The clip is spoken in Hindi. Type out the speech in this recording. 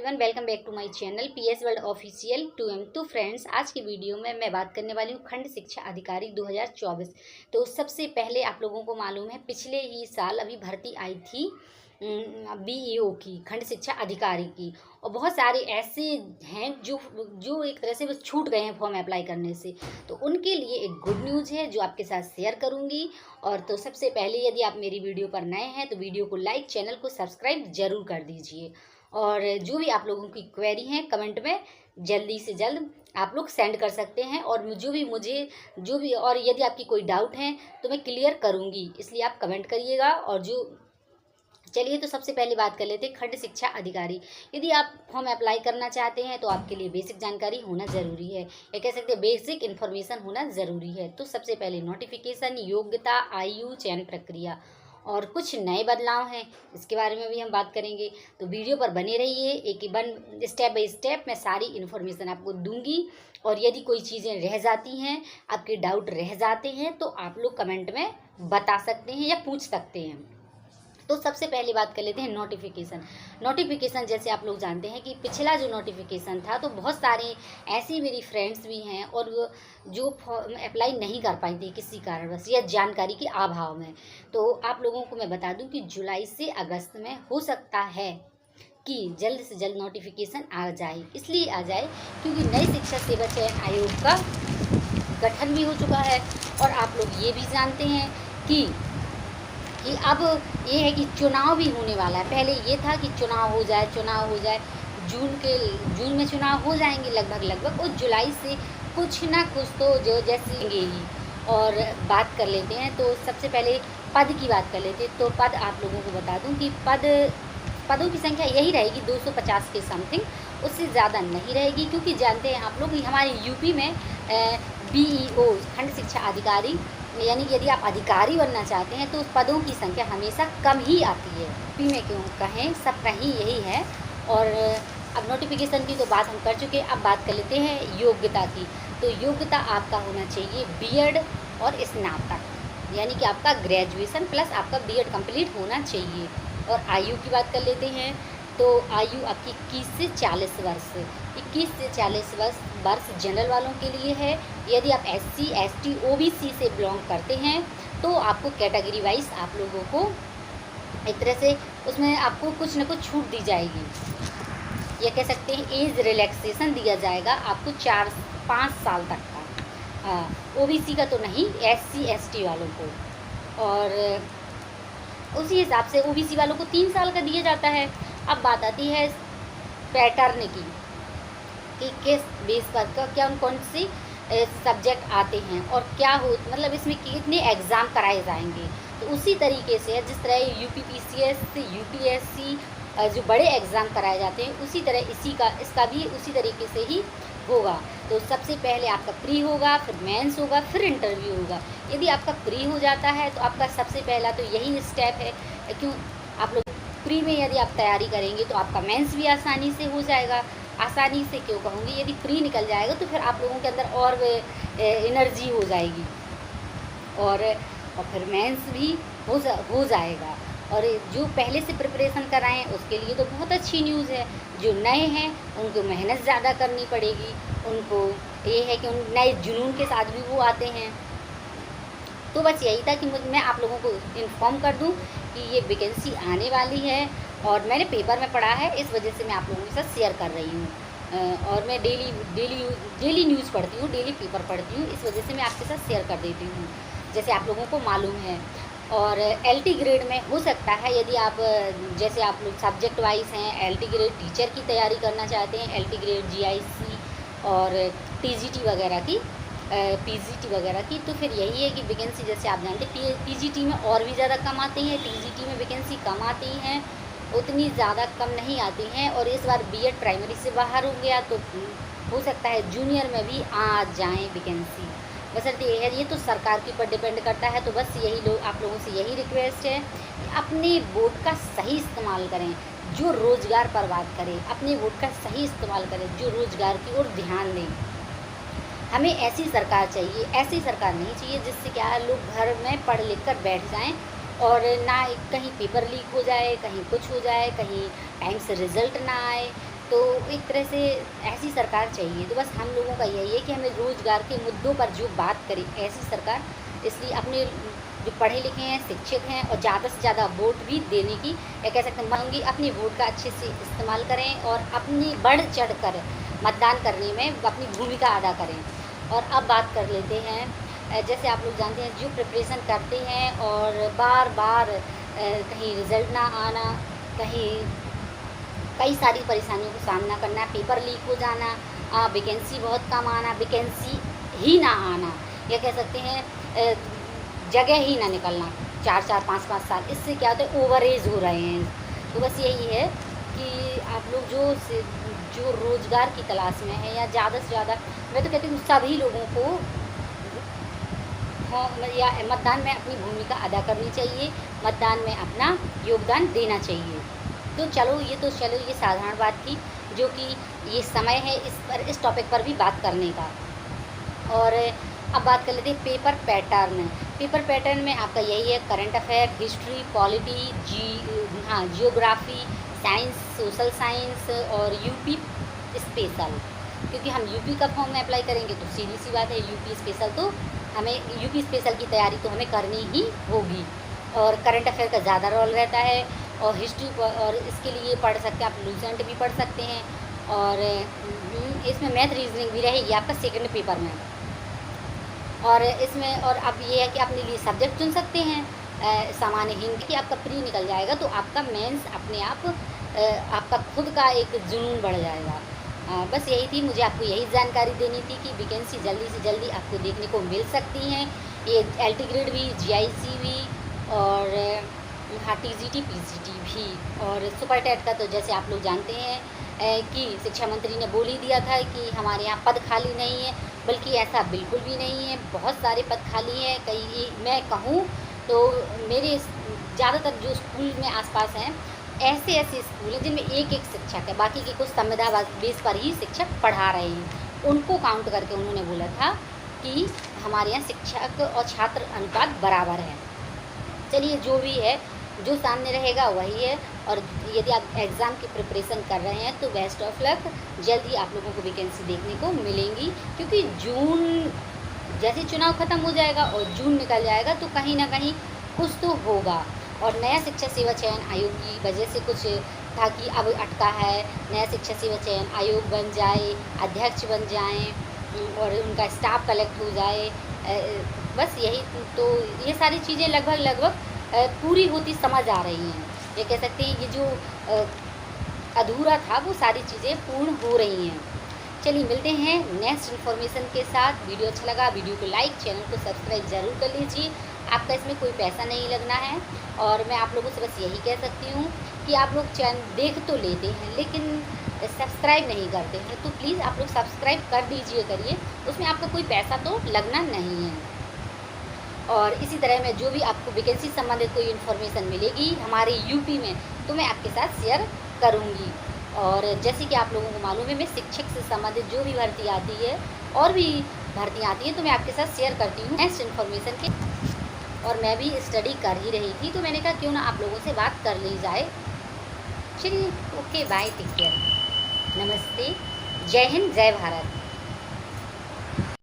Everyone, welcome back to my channel PS world official 2M। तो फ्रेंड्स, आज की वीडियो में मैं बात करने वाली हूँ खंड शिक्षा अधिकारी 2024। तो सबसे पहले आप लोगों को मालूम है पिछले ही साल अभी भर्ती आई थी बीईओ की, खंड शिक्षा अधिकारी की। और बहुत सारे ऐसे हैं जो एक तरह से वो छूट गए हैं फॉर्म अप्लाई करने से। तो उनके लिए एक गुड न्यूज़ है जो आपके साथ शेयर करूंगी। और तो सबसे पहले यदि आप मेरी वीडियो पर नए हैं तो वीडियो को लाइक, चैनल को सब्सक्राइब जरूर कर दीजिए। और जो भी आप लोगों की क्वेरी है कमेंट में जल्दी से जल्द आप लोग सेंड कर सकते हैं। और जो भी और यदि आपकी कोई डाउट है तो मैं क्लियर करूंगी, इसलिए आप कमेंट करिएगा। और चलिए तो सबसे पहले बात कर लेते हैं खंड शिक्षा अधिकारी। यदि आप फॉर्म अप्लाई करना चाहते हैं तो आपके लिए बेसिक जानकारी होना ज़रूरी है, या कह सकते हैं बेसिक इन्फॉर्मेशन होना ज़रूरी है। तो सबसे पहले नोटिफिकेशन, योग्यता, आयु, चयन प्रक्रिया और कुछ नए बदलाव हैं, इसके बारे में भी हम बात करेंगे। तो वीडियो पर बने रहिए, स्टेप बाय स्टेप मैं सारी इन्फॉर्मेशन आपको दूंगी। और यदि कोई चीज़ें रह जाती हैं, आपके डाउट रह जाते हैं, तो आप लोग कमेंट में बता सकते हैं या पूछ सकते हैं। तो सबसे पहले बात कर लेते हैं नोटिफिकेशन। जैसे आप लोग जानते हैं कि पिछला जो नोटिफिकेशन था तो बहुत सारे ऐसी मेरी फ्रेंड्स भी हैं और जो अप्लाई नहीं कर पाई थी किसी कारणवश या जानकारी के अभाव में। तो आप लोगों को मैं बता दूं कि जुलाई से अगस्त में हो सकता है कि जल्द से जल्द नोटिफिकेशन आ जाए। इसलिए आ जाए क्योंकि नई शिक्षा सेवा चयन आयोग का गठन भी हो चुका है। और आप लोग ये भी जानते हैं कि अब ये है कि चुनाव भी होने वाला है। पहले ये था कि चुनाव हो जाए, जून में चुनाव हो जाएंगे लगभग, और जुलाई से कुछ ना कुछ तो जो जैसे लगेगी। और बात कर लेते हैं तो सबसे पहले पद की बात कर लेते हैं। तो पद आप लोगों को बता दूं कि पदों की संख्या यही रहेगी 250 के समथिंग, उससे ज़्यादा नहीं रहेगी। क्योंकि जानते हैं आप लोग हमारे यूपी में बीईओ खंड शिक्षा अधिकारी, यानी कि यदि आप अधिकारी बनना चाहते हैं तो पदों की संख्या हमेशा कम ही आती है। यूपी में क्यों कहें, सब कहीं यही है। और अब नोटिफिकेशन की तो बात हम कर चुके हैं, अब बात कर लेते हैं योग्यता की। तो योग्यता आपका होना चाहिए बीएड और स्नातक, यानी कि आपका ग्रेजुएशन प्लस आपका बीएड कंप्लीट होना चाहिए। और आयु की बात कर लेते हैं तो आयु आपकी 21 से 40 वर्ष, 21 से 40 वर्ष जनरल वालों के लिए है। यदि आप SC, ST, OBC से बिलोंग करते हैं तो आपको कैटेगरी वाइज आप लोगों को एक तरह से उसमें आपको कुछ न कुछ छूट दी जाएगी, या कह सकते हैं एज रिलैक्सेशन दिया जाएगा आपको 4-5 साल तक का। OBC का तो नहीं, SC, ST वालों को। और उसी हिसाब से OBC वालों को 3 साल का दिया जाता है। अब बात आती है पैटर्न की कि किस बेस पर कौन सी सब्जेक्ट आते हैं और क्या हो, मतलब इसमें कितने एग्ज़ाम कराए जाएंगे। तो उसी तरीके से जिस तरह UPPCS, UPSC जो बड़े एग्ज़ाम कराए जाते हैं, उसी तरह इसका भी उसी तरीके से ही होगा। तो सबसे पहले आपका प्री होगा, फिर मेंस होगा, फिर इंटरव्यू होगा। यदि आपका प्री हो जाता है तो आपका सबसे पहला तो यही स्टेप है। क्यों आप लोग प्री में यदि आप तैयारी करेंगे तो आपका मेंस भी आसानी से हो जाएगा। आसानी से क्यों कहूँगी, यदि प्री निकल जाएगा तो फिर आप लोगों के अंदर और एनर्जी हो जाएगी, और फिर मेंस भी हो जाएगा। और जो पहले से प्रिपरेशन कर रहे हैं उसके लिए तो बहुत अच्छी न्यूज़ है। जो नए हैं उनको मेहनत ज़्यादा करनी पड़ेगी, उनको ये है कि उन नए जुनून के साथ भी वो आते हैं। तो बस यही था कि मैं आप लोगों को इन्फॉर्म कर दूं कि ये वैकेंसी आने वाली है, और मैंने पेपर में पढ़ा है, इस वजह से मैं आप लोगों के साथ शेयर कर रही हूँ। और मैं डेली न्यूज़ पढ़ती हूँ, डेली पेपर पढ़ती हूँ, इस वजह से मैं आपके साथ शेयर कर देती हूँ, जैसे आप लोगों को मालूम है। और LT ग्रेड में हो सकता है, यदि आप जैसे आप लोग सब्जेक्ट वाइज हैं, LT ग्रेड टीचर की तैयारी करना चाहते हैं, LT ग्रेड GIC और TGT वगैरह की, PGT वगैरह की, तो फिर यही है कि वैकेंसी जैसे आप जानते हैं PGT में और भी ज़्यादा कम आती हैं, TGT में वैकेंसी कम आती हैं, उतनी ज़्यादा कम नहीं आती हैं। और इस बार BEd प्राइमरी से बाहर हो गया तो हो सकता है जूनियर में भी आ जाएँ वैकेंसी। बशर्ते ये तो सरकार के ऊपर डिपेंड करता है। तो बस आप लोगों से यही रिक्वेस्ट है कि अपने वोट का सही इस्तेमाल करें, जो रोज़गार पर बात करें, अपने वोट का सही इस्तेमाल करें, जो रोज़गार की ओर ध्यान दें। हमें ऐसी सरकार चाहिए, ऐसी सरकार नहीं चाहिए जिससे क्या लोग घर में पढ़ लिख कर बैठ जाएँ और ना कहीं पेपर लीक हो जाए, कहीं कुछ हो जाए, कहीं टाइम से रिज़ल्ट ना आए। तो तो एक तरह से ऐसी सरकार चाहिए। तो बस हम लोगों का यही है कि हमें रोज़गार के मुद्दों पर जो बात करे ऐसी सरकार, इसलिए अपने जो पढ़े लिखे हैं, शिक्षित हैं और ज़्यादा से ज़्यादा वोट भी देने की, या कह सकते हैं मांगी, अपने वोट का अच्छे से इस्तेमाल करें और अपनी बढ़ चढ़ कर मतदान करने में अपनी भूमिका अदा करें। और अब बात कर लेते हैं, जैसे आप लोग जानते हैं जो प्रिपरेशन करते हैं और बार बार कहीं रिज़ल्ट ना आना, कहीं कई सारी परेशानियों का सामना करना, पेपर लीक हो जाना, वैकेंसी बहुत कम आना, वैकेंसी ही ना आना, या कह सकते हैं जगह ही ना निकलना 4-4 5-5 साल। इससे क्या होता है, ओवरेज हो रहे हैं। तो बस यही है कि आप लोग जो रोज़गार की तलाश में है, या ज़्यादा से ज़्यादा, मैं तो कहती हूँ सभी लोगों को या मतदान में अपनी भूमिका अदा करनी चाहिए, मतदान में अपना योगदान देना चाहिए। तो चलो ये साधारण बात थी, जो कि ये समय है इस टॉपिक पर भी बात करने का। और अब बात कर लेते हैं पेपर पैटर्न। पेपर पैटर्न में आपका यही है, current affair, history, polity, geography, science, social science और यूपी स्पेशल। क्योंकि हम यूपी का फॉर्म में अप्लाई करेंगे तो सीधी सी बात है, यूपी स्पेशल तो हमें यूपी स्पेशल की तैयारी तो हमें करनी ही होगी। और करंट अफेयर का ज़्यादा रोल रहता है, और हिस्ट्री और इसके लिए पढ़ सकते हैं आप, लूसेंट भी पढ़ सकते हैं। और इसमें मैथ रीजनिंग भी रहेगी आपका सेकंड पेपर में। और इसमें और अब ये है कि अपने लिए सब्जेक्ट चुन सकते हैं, सामान्य हिंदी की आपका प्री निकल जाएगा तो आपका मेंस अपने आप आपका खुद का एक जुनून बढ़ जाएगा। बस यही थी, मुझे आपको यही जानकारी देनी थी कि वैकेंसी जल्दी से जल्दी आपको देखने को मिल सकती हैं। ये LT ग्रेड भी, GIC भी, और हाँ TGT PGT भी, और सुपर टेट का तो जैसे आप लोग जानते हैं कि शिक्षा मंत्री ने बोल ही दिया था कि हमारे यहाँ पद खाली नहीं है, बल्कि ऐसा बिल्कुल भी नहीं है, बहुत सारे पद खाली हैं। कई मैं कहूँ तो मेरे ज़्यादातर जो स्कूल में आसपास हैं, ऐसे स्कूल हैं जिनमें एक शिक्षक है, बाकी के कुछ संविदा बेस पर ही शिक्षक पढ़ा रहे हैं। उनको काउंट करके उन्होंने बोला था कि हमारे यहाँ शिक्षक और छात्र अनुपात बराबर है। चलिए जो भी है, जो सामने रहेगा वही है। और यदि आप एग्ज़ाम की प्रिपरेशन कर रहे हैं तो बेस्ट ऑफ लक, जल्दी आप लोगों को वैकेंसी देखने को मिलेंगी। क्योंकि जून जैसे चुनाव ख़त्म हो जाएगा और जून निकल जाएगा तो कहीं ना कहीं कुछ तो होगा। और नया शिक्षा सेवा चयन आयोग की वजह से कुछ था कि अब अटका है, नया शिक्षा सेवा चयन आयोग बन जाए, अध्यक्ष बन जाएं और उनका स्टाफ कलेक्ट हो जाए। बस यही तो, ये सारी चीज़ें लगभग पूरी होती समझ आ रही हैं। ये कह सकते हैं ये जो अधूरा था वो सारी चीज़ें पूर्ण हो रही हैं। चलिए मिलते हैं नेक्स्ट इन्फॉर्मेशन के साथ। वीडियो अच्छा लगा, वीडियो को लाइक, चैनल को सब्सक्राइब ज़रूर कर लीजिए। आपका इसमें कोई पैसा नहीं लगना है। और मैं आप लोगों से बस यही कह सकती हूँ कि आप लोग चैनल देख तो लेते हैं लेकिन सब्सक्राइब नहीं करते हैं, तो प्लीज़ आप लोग सब्सक्राइब कर दीजिए करिए, उसमें आपका कोई पैसा तो लगना नहीं है। और इसी तरह में जो भी आपको वैकेंसी संबंधित कोई इन्फॉर्मेशन मिलेगी हमारे यूपी में, तो मैं आपके साथ शेयर करूँगी। और जैसे कि आप लोगों को मालूम है, मैं शिक्षक से संबंधित जो भी भर्ती आती है और भी भर्तियाँ आती हैं तो मैं आपके साथ शेयर करती हूँ नेक्स्ट इन्फॉर्मेशन के। और मैं भी स्टडी कर ही रही थी तो मैंने कहा क्यों ना आप लोगों से बात कर ली जाए। चलिए ओके, बाय, टेक केयर, नमस्ते, जय हिंद, जय भारत।